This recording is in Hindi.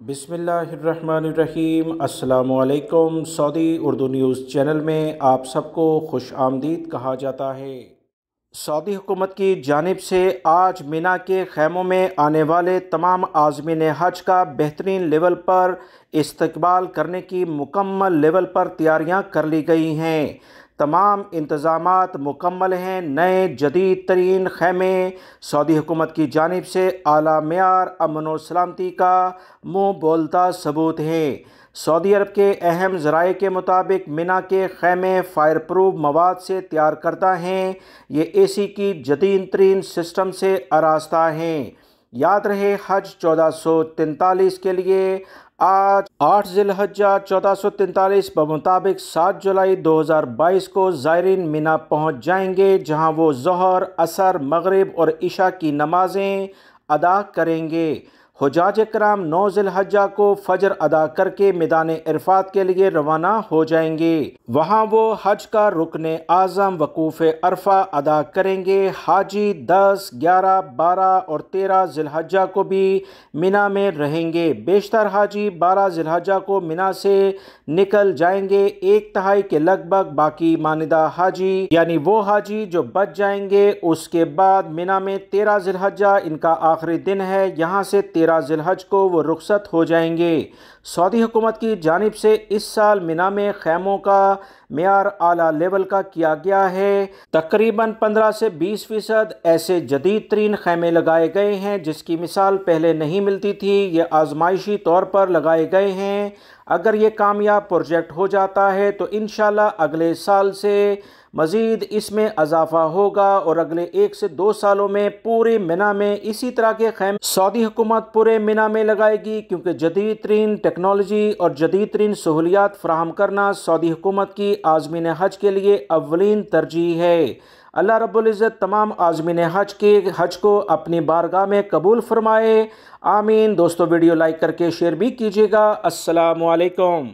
बिस्मिल्लाहिर्रहमानिर्रहीम। अस्सलामुअलैकुम। सऊदी उर्दू न्यूज़ चैनल में आप सबको खुश आमदीद कहा जाता है। सऊदी हुकूमत की जानिब से आज मिना के खैमों में आने वाले तमाम आज़मीन हज का बेहतरीन लेवल पर इस्तकबाल करने की मुकम्मल लेवल पर तैयारियां कर ली गई हैं। तमाम इंतज़ामात मुकम्मल हैं। नए जदीद तरीन खैमे सऊदी हुकूमत की जानिब से आला मेयार अमन और सलामती का मुँह बोलता सबूत है। सऊदी अरब के अहम ज़राए के मुताबिक मिना के खैमे फायर प्रूफ मवाद से तैयार करता हैं। ये एसी की जदीद तरीन सिस्टम से आरास्ता हैं। याद रहे, हज 1443 के लिए आज 8 ज़िलहज्जा 1443 बमुताबिक 7 जुलाई 2022 को ज़ायरीन मिना पहुँच जाएंगे, जहाँ वो ज़ोहर, असर, मगरिब और इशा की नमाज़ें अदा करेंगे। हुजाज कराम 9 ज़िलहज्जा को फजर अदा करके मैदान इरफात के लिए रवाना हो जाएंगे। वहाँ वो हज का रुकने आज़म वकूफ़ अरफा अदा करेंगे। हाजी 10, 11, 12 और 13 ज़िलहज्जा को भी मिना में रहेंगे। बेशतर हाजी 12 ज़िलहज्जा को मिना से निकल जाएंगे। 1/3 के लगभग बाकी मानिदा हाजी यानी वो हाजी जो बच जाएंगे। उसके बाद मिना में 13 ज़िलहज्जा इनका आखिरी दिन है। यहाँ से 13 ज़िलहज को वो रुखसत हो जाएंगे। सऊदी हुकूमत की जानिब से इस साल मिना में खैमों का मेयार आला लेवल का किया गया है। तकरीबन 15 से 20% ऐसे जदीद तरीन खैमे लगाए गए हैं जिसकी मिसाल पहले नहीं मिलती थी। ये आजमाइशी तौर पर लगाए गए हैं। अगर ये कामयाब प्रोजेक्ट हो जाता है तो इंशाल्लाह अगले साल से मज़ीद इसमें इजाफा होगा और अगले 1 से 2 सालों में पूरे मिना में इसी तरह के खैम सऊदी हुकूमत पूरे मिना में लगाएगी, क्योंकि जदीद तरीन टेक्नोलॉजी और जदीद तरीन सहूलियात फराहम करना सऊदी हुकूमत की आज़मीन हज के लिए अव्वलीन तरजीह है। अल्लाह रब्बुल इज़्ज़त तमाम आज़मीन हज को अपनी बारगाह में कबूल फरमाए। आमीन। दोस्तों, वीडियो लाइक करके शेयर भी कीजिएगा। अस्सलामु अलैकुम।